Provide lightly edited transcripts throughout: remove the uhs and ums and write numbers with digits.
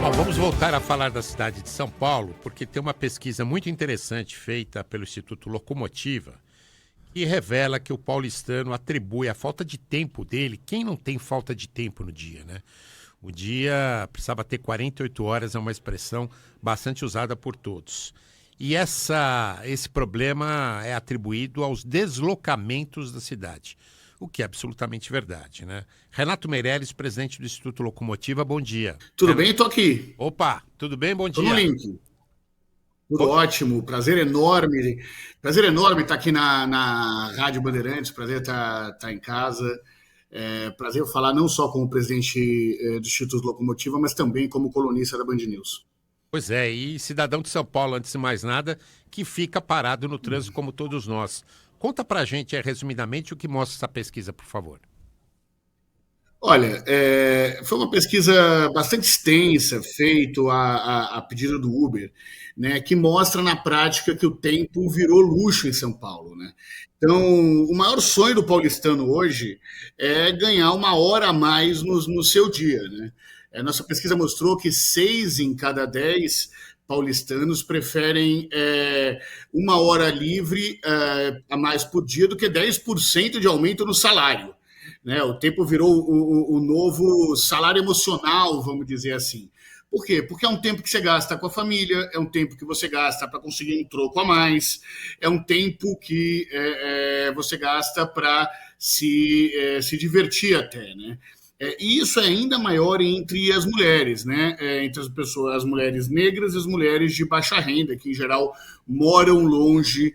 Bom, vamos voltar a falar da cidade de São Paulo, porque tem uma pesquisa muito interessante feita pelo Instituto Locomotiva, que revela que o paulistano atribui a falta de tempo dele. Quem não tem falta de tempo no dia, né? O dia precisava ter 48 horas, é uma expressão bastante usada por todos. E esse problema é atribuído aos deslocamentos da cidade, o que é absolutamente verdade, né? Renato Meirelles, presidente do Instituto Locomotiva, bom dia. Tudo bem? Tô aqui. Opa, tudo bem? Bom Tô no dia. link. Tudo ótimo. Prazer enorme. Prazer enorme estar aqui na Rádio Bandeirantes. Prazer estar em casa. Prazer falar não só como presidente do Instituto Locomotiva, mas também como colunista da Band News. Pois é, e cidadão de São Paulo, antes de mais nada, que fica parado no trânsito como todos nós. Conta pra gente, resumidamente, o que mostra essa pesquisa, por favor. Olha, foi uma pesquisa bastante extensa, feita a pedido do Uber, né, que mostra na prática que o tempo virou luxo em São Paulo, né? Então, o maior sonho do paulistano hoje é ganhar uma hora a mais no seu dia, né? Nossa pesquisa mostrou que 6 em cada 10 paulistanos preferem uma hora livre a mais por dia do que 10% de aumento no salário, né? O tempo virou o novo salário emocional, vamos dizer assim. Por quê? Porque é um tempo que você gasta com a família, é um tempo que você gasta para conseguir um troco a mais, é um tempo que você gasta para se divertir até, né? E isso é ainda maior entre as mulheres, né? Entre as pessoas, as mulheres negras e as mulheres de baixa renda, que em geral moram longe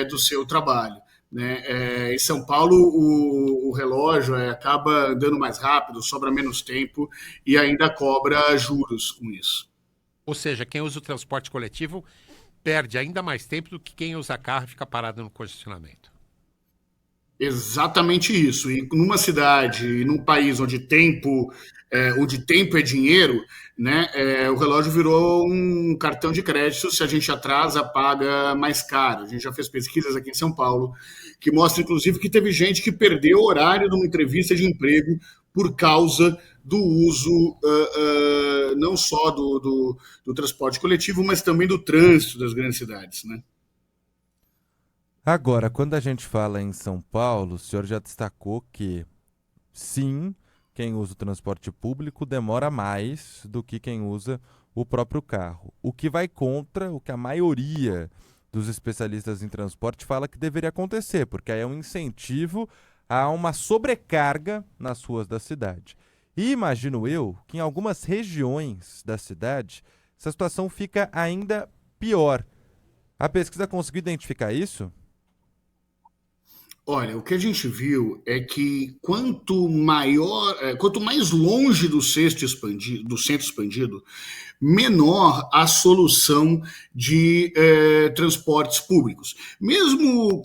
do seu trabalho, né? Em São Paulo, o relógio acaba andando mais rápido, sobra menos tempo e ainda cobra juros com isso. Ou seja, quem usa o transporte coletivo perde ainda mais tempo do que quem usa carro e fica parado no congestionamento. Exatamente isso. E numa cidade, num país onde tempo é dinheiro, né, o relógio virou um cartão de crédito. Se a gente atrasa, paga mais caro. A gente já fez pesquisas aqui em São Paulo que mostram, inclusive, que teve gente que perdeu o horário de uma entrevista de emprego por causa do uso não só do transporte coletivo, mas também do trânsito das grandes cidades, né? Agora, quando a gente fala em São Paulo, o senhor já destacou que, sim, quem usa o transporte público demora mais do que quem usa o próprio carro. O que vai contra o que a maioria dos especialistas em transporte fala que deveria acontecer, porque aí é um incentivo a uma sobrecarga nas ruas da cidade. E imagino eu que em algumas regiões da cidade essa situação fica ainda pior. A pesquisa conseguiu identificar isso? Olha, o que a gente viu é que quanto mais longe do centro expandido, menor a solução de transportes públicos. Mesmo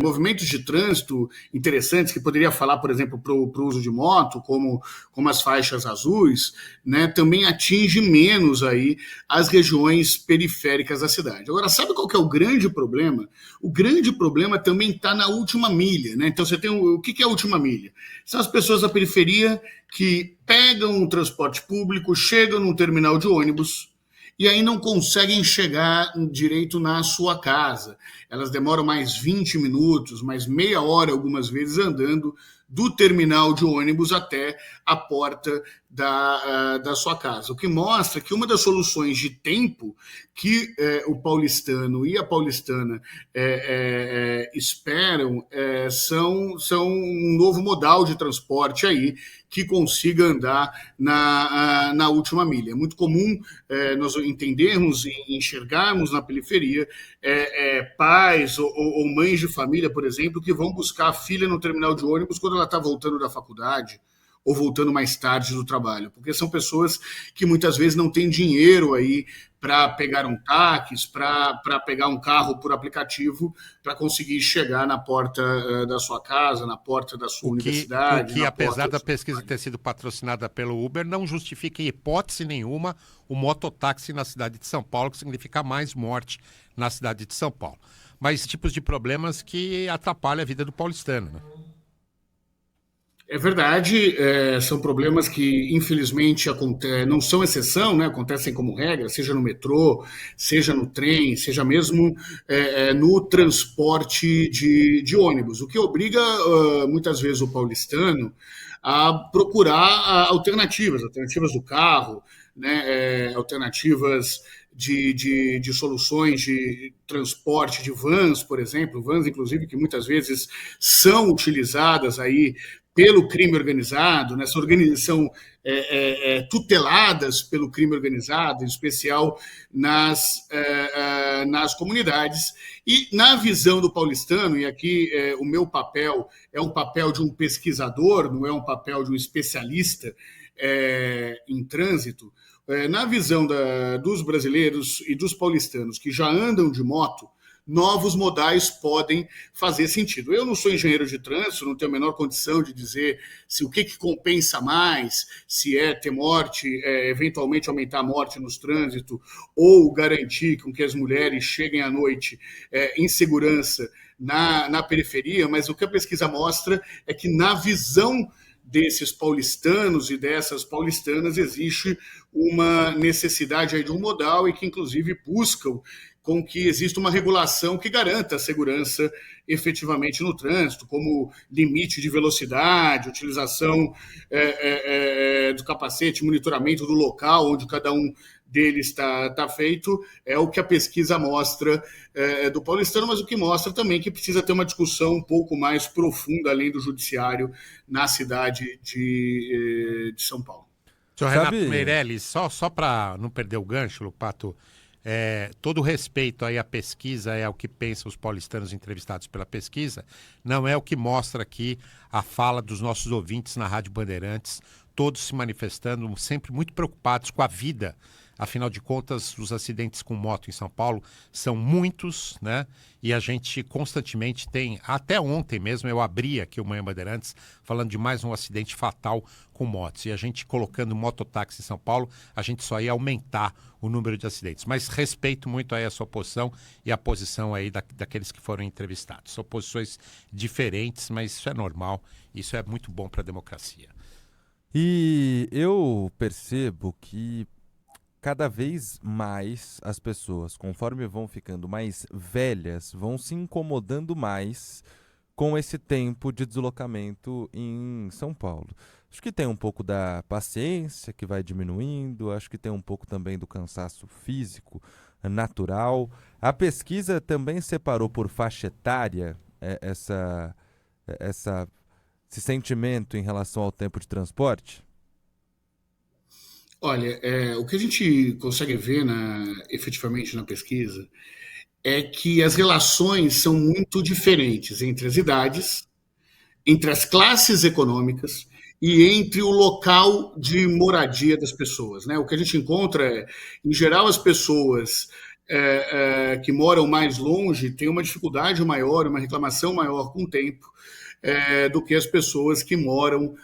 movimentos de trânsito interessantes, que poderia falar, por exemplo, para o uso de moto, como as faixas azuis, né, também atinge menos aí as regiões periféricas da cidade. Agora, sabe qual que é o grande problema? O grande problema também está na última milha, né? Então, você tem o que é a última milha? São as pessoas da periferia que pegam o transporte público, chegam num terminal de ônibus e aí não conseguem chegar direito na sua casa. Elas demoram mais 20 minutos, mais meia hora, algumas vezes, andando do terminal de ônibus até a porta da sua casa. O que mostra que uma das soluções de tempo que o paulistano e a paulistana esperam são um novo modal de transporte aí que consiga andar na última milha. É muito comum nós entendermos e enxergarmos na periferia pais ou mães de família, por exemplo, que vão buscar a filha no terminal de ônibus quando ela está voltando da faculdade ou voltando mais tarde do trabalho, porque são pessoas que muitas vezes não têm dinheiro aí para pegar um táxi, para pegar um carro por aplicativo, para conseguir chegar na porta da sua casa, na porta da sua universidade. Apesar da pesquisa ter sido patrocinada pelo Uber, não justifica em hipótese nenhuma o mototáxi na cidade de São Paulo, que significa mais morte na cidade de São Paulo. Mas tipos de problemas que atrapalham a vida do paulistano, né? É verdade, são problemas que, infelizmente, não são exceção, né? Acontecem como regra, seja no metrô, seja no trem, seja mesmo no transporte de ônibus, o que obriga, muitas vezes, o paulistano a procurar alternativas do carro, né? Alternativas de soluções de transporte de vans, por exemplo, vans, inclusive, que muitas vezes são utilizadas aí pelo crime organizado, né? São tuteladas pelo crime organizado, em especial nas comunidades. E na visão do paulistano, e aqui o meu papel é um papel de um pesquisador, não é um papel de um especialista em trânsito, na visão dos brasileiros e dos paulistanos que já andam de moto, novos modais podem fazer sentido. Eu não sou engenheiro de trânsito, não tenho a menor condição de dizer se o que compensa mais, se é ter morte, eventualmente aumentar a morte nos trânsitos, ou garantir com que as mulheres cheguem à noite em segurança na periferia, mas o que a pesquisa mostra é que na visão desses paulistanos e dessas paulistanas existe uma necessidade aí de um modal e que, inclusive, buscam com que exista uma regulação que garanta a segurança efetivamente no trânsito, como limite de velocidade, utilização do capacete, monitoramento do local onde cada um deles está feito, é o que a pesquisa mostra do paulistano, mas o que mostra também que precisa ter uma discussão um pouco mais profunda, além do judiciário, na cidade de São Paulo. Senhor Renato Meirelles, só para não perder o gancho, Lupato, todo o respeito aí à pesquisa, é o que pensam os paulistanos entrevistados pela pesquisa, não é o que mostra aqui a fala dos nossos ouvintes na Rádio Bandeirantes, todos se manifestando, sempre muito preocupados com a vida. Afinal de contas, os acidentes com moto em São Paulo são muitos, né? E a gente constantemente tem, até ontem mesmo eu abri aqui o Manhã Bandeirantes falando de mais um acidente fatal com motos. E a gente colocando mototáxi em São Paulo, a gente só ia aumentar o número de acidentes. Mas respeito muito aí a sua posição e a posição aí daqueles que foram entrevistados. São posições diferentes, mas isso é normal, isso é muito bom para a democracia. E eu percebo que cada vez mais as pessoas, conforme vão ficando mais velhas, vão se incomodando mais com esse tempo de deslocamento em São Paulo. Acho que tem um pouco da paciência que vai diminuindo, acho que tem um pouco também do cansaço físico natural. A pesquisa também separou por faixa etária esse sentimento em relação ao tempo de transporte? Olha, o que a gente consegue ver efetivamente na pesquisa é que as relações são muito diferentes entre as idades, entre as classes econômicas e entre o local de moradia das pessoas, né? O que a gente encontra é, em geral, as pessoas que moram mais longe têm uma dificuldade maior, uma reclamação maior com o tempo do que as pessoas que moram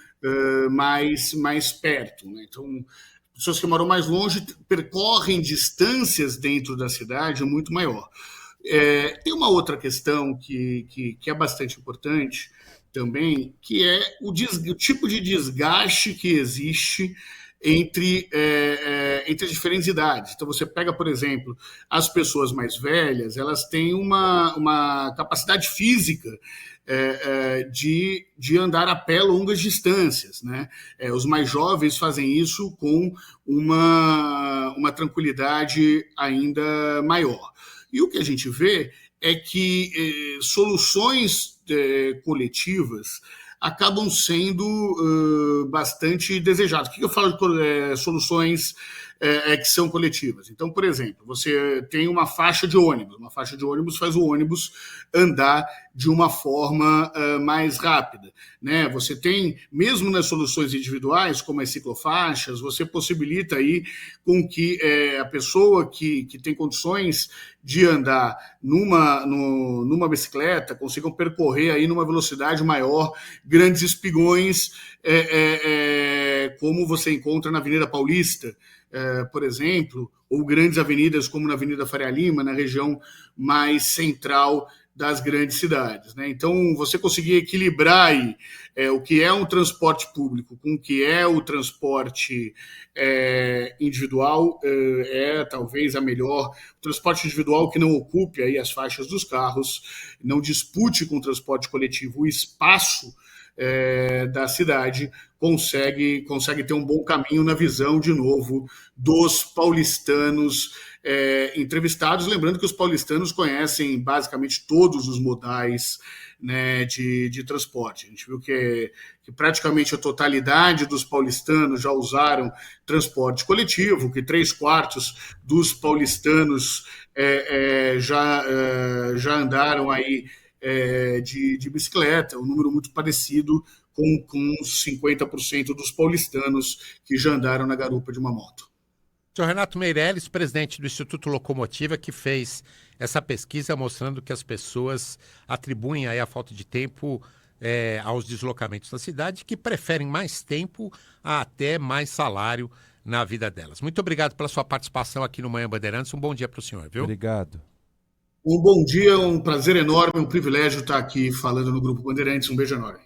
mais perto, né? Então, pessoas que moram mais longe percorrem distâncias dentro da cidade muito maior. Tem uma outra questão que é bastante importante também, que é o tipo de desgaste que existe entre as diferentes idades. Então, você pega, por exemplo, as pessoas mais velhas, elas têm uma capacidade física de andar a pé longas distâncias, né? Os mais jovens fazem isso com uma tranquilidade ainda maior. E o que a gente vê é que soluções coletivas acabam sendo bastante desejadas. O que eu falo de soluções que são coletivas? Então, por exemplo, você tem uma faixa de ônibus faz o ônibus andar de uma forma mais rápida, né? Você tem, mesmo nas soluções individuais, como as ciclofaixas, você possibilita aí com que a pessoa que tem condições de andar numa bicicleta consigam percorrer aí numa velocidade maior grandes espigões, como você encontra na Avenida Paulista, por exemplo, ou grandes avenidas como na Avenida Faria Lima, na região mais central das grandes cidades, né? Então, você conseguir equilibrar aí, o que é um transporte público com o que é o transporte individual talvez a melhor. O transporte individual que não ocupe aí as faixas dos carros, não dispute com o transporte coletivo o espaço da cidade, consegue ter um bom caminho na visão, de novo, dos paulistanos entrevistados. Lembrando que os paulistanos conhecem basicamente todos os modais, né, de transporte. A gente viu que praticamente a totalidade dos paulistanos já usaram transporte coletivo, que 3/4 dos paulistanos já andaram aí de bicicleta, um número muito parecido com os 50% dos paulistanos que já andaram na garupa de uma moto. Sr. Renato Meirelles, presidente do Instituto Locomotiva, que fez essa pesquisa mostrando que as pessoas atribuem aí a falta de tempo aos deslocamentos na cidade, que preferem mais tempo a até mais salário na vida delas. Muito obrigado pela sua participação aqui no Manhã Bandeirantes. Um bom dia para o senhor, viu? Obrigado. Um bom dia, um prazer enorme, um privilégio estar aqui falando no Grupo Bandeirantes. Um beijo enorme.